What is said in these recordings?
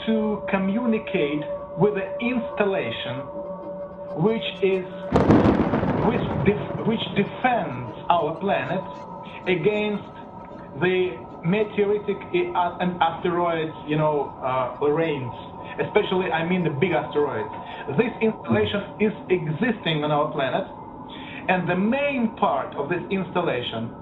to communicate with the installation which defends our planet against the meteoritic and asteroids, rains. Especially, I mean the big asteroids. This installation is existing on our planet, and the main part of this installation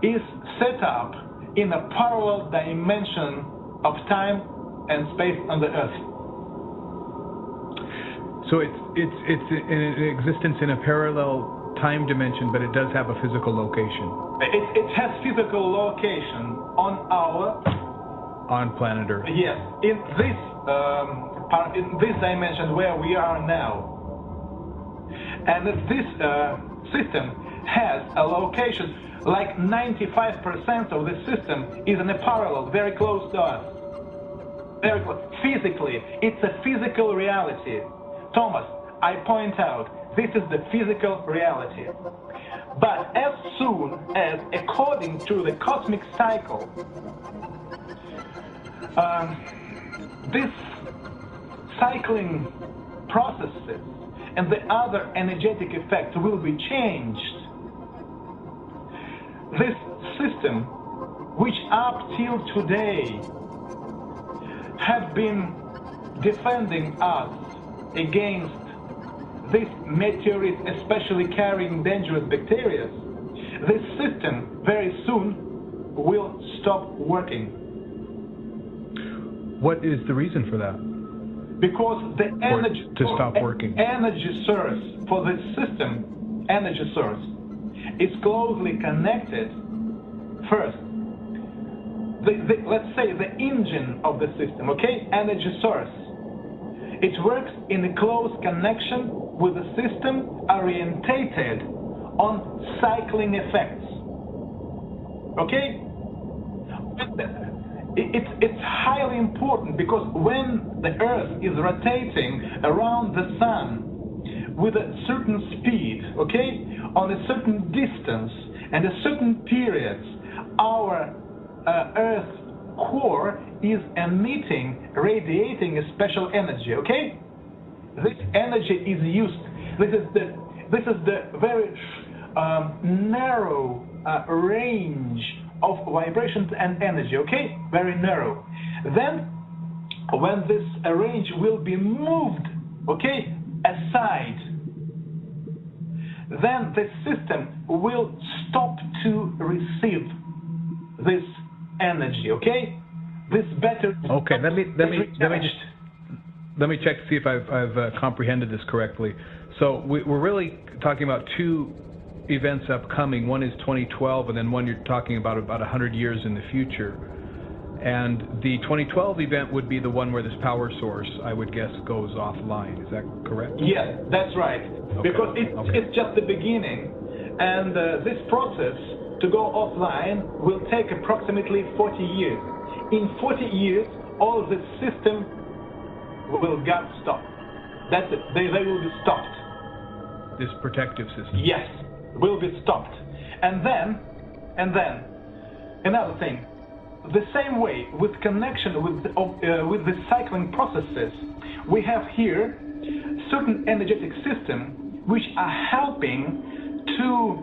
is set up in a parallel dimension of time and space on the Earth. So it's in existence in a parallel time dimension, but it does have a physical location. It has physical location on planet Earth. Yes, in this dimension where we are now. And this system has a location, like 95% of the system is in a parallel, very close to us. Very close. Physically, it's a physical reality. Thomas, I point out, this is the physical reality. But as soon as, according to the cosmic cycle, this cycling processes and the other energetic effects will be changed, this system, which up till today have been defending us against this meteorite, especially carrying dangerous bacteria, this system very soon will stop working. What is the reason for that? Because the energy source for this system, energy source, is closely connected. First, let's say the engine of the system, okay, energy source. It works in a close connection with the system orientated on cycling effects. Okay? It's highly important because when the Earth is rotating around the Sun with a certain speed, okay, on a certain distance and a certain period, our Earth core is radiating a special energy, okay? This energy is used. This is the very narrow range of vibrations and energy, okay? Very narrow. Then, when this range will be moved, okay, aside, then the system will stop to receive this energy, okay? This better. Okay, let me check to see if I've comprehended this correctly. So we're really talking about two events upcoming. One is 2012, and then one you're talking about 100 years in the future. And the 2012 event would be the one where this power source, I would guess, goes offline. Is that correct? Yes, that's right. Okay. Because it's just the beginning, and this process to go offline will take approximately 40 years. In 40 years, all the system will get stopped. That's it. They will be stopped. This protective system. Yes, will be stopped. And then, another thing. The same way, with connection with the cycling processes, we have here certain energetic systems which are helping to,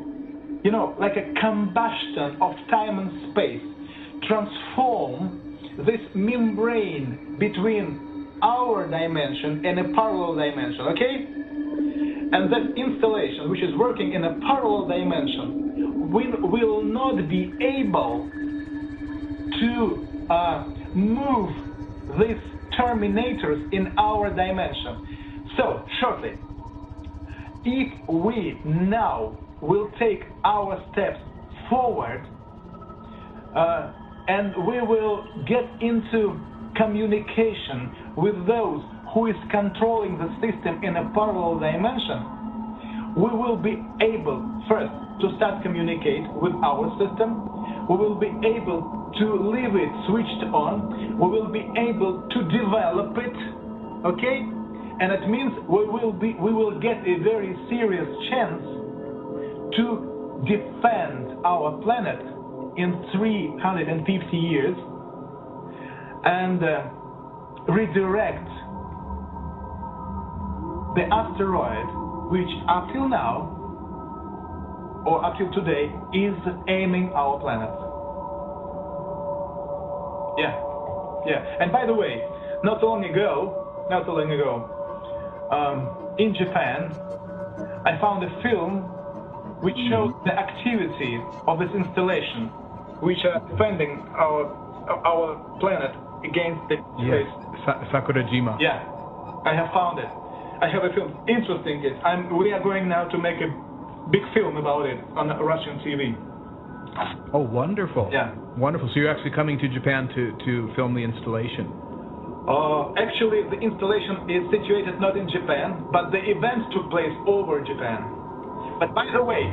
like a combustion of time and space, transform this membrane between our dimension and a parallel dimension, okay? And that installation, which is working in a parallel dimension, will not be able to move these terminators in our dimension. So, shortly, if we now will take our steps forward and we will get into communication with those who is controlling the system in a parallel dimension, we will be able first to start communicate with our system. We will be able to leave it switched on. We will be able to develop it, okay? And it means we will get a very serious chance to defend our planet in 350 years. And redirect the asteroid, which up till now, or up till today, is aiming our planet. Yeah. And by the way, not so long ago, in Japan, I found a film which shows the activity of this installation, which are defending our planet against the space. Sukarajima. Yeah, I have found it. I have a film. Interesting. We are going now to make a big film about it on Russian TV. Oh, wonderful. Yeah. Wonderful. So you're actually coming to Japan to film the installation? Actually, the installation is situated not in Japan, but the events took place over Japan. But by the way,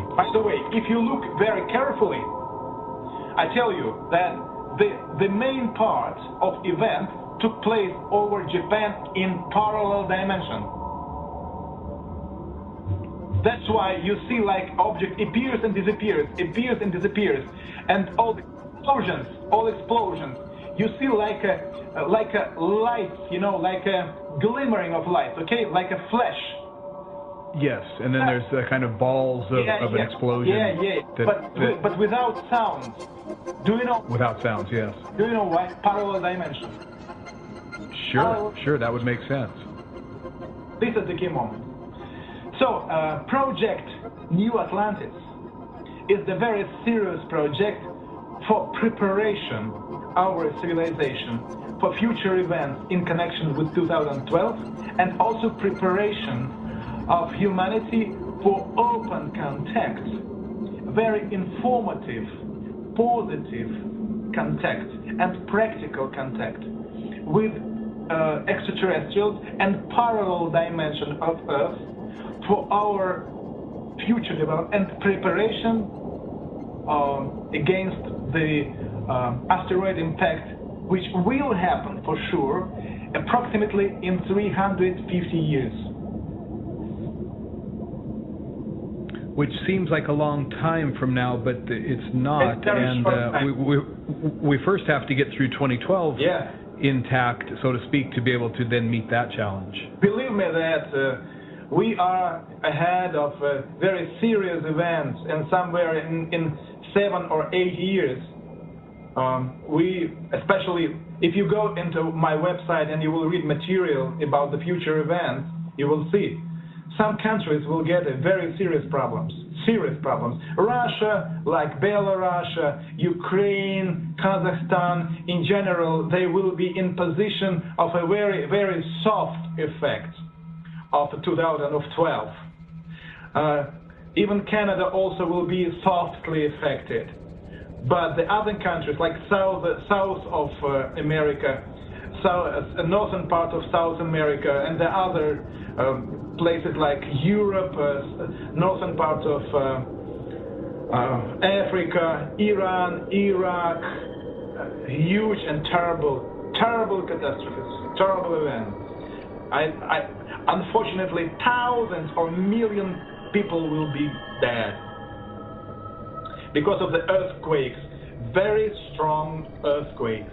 if you look very carefully, I tell you that the main part of event took place over Japan in parallel dimension. That's why you see like object appears and disappears, and all explosions. You see like a light, like a glimmering of light, okay, like a flash. Yes, and then there's the kind of balls of an explosion. Yeah. But without sounds. Do you know? Without sounds, yes. Do you know why? Parallel dimension. Sure, that would make sense. This is the key moment. So, Project New Atlantis is the very serious project for preparation our civilization for future events in connection with 2012, and also preparation of humanity for open contact, very informative, positive contact and practical contact with extraterrestrials and parallel dimension of Earth for our future development and preparation against the asteroid impact, which will happen for sure approximately in 350 years. Which seems like a long time from now, but it's not. We first have to get through 2012 intact, so to speak, to be able to then meet that challenge. Believe me that we are ahead of very serious events, and somewhere in 7 or 8 years, especially if you go into my website and you will read material about the future events, you will see some countries will get very serious problems. Russia, like Belarus, Ukraine, Kazakhstan, in general, they will be in position of a very, very soft effect of 2012. Even Canada also will be softly affected. But the other countries, like south of America, northern part of South America, and the other places like Europe, northern part of Africa, Iran, Iraq, huge and terrible catastrophes, terrible events. Unfortunately, thousands or millions of people will be dead because of the earthquakes, very strong earthquakes.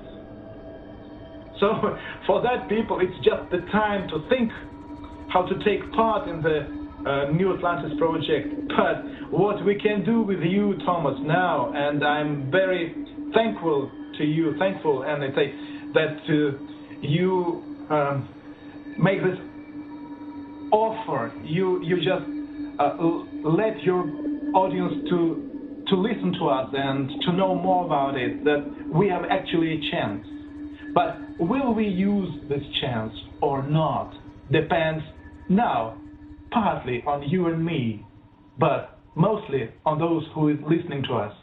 So for that people, it's just the time to think how to take part in the New Atlantis project. But what we can do with you, Thomas, now, and I'm very thankful to you, and I say that you make this offer. You just let your audience to listen to us and to know more about it, that we have actually a chance. But will we use this chance or not depends now partly on you and me, but mostly on those who is listening to us.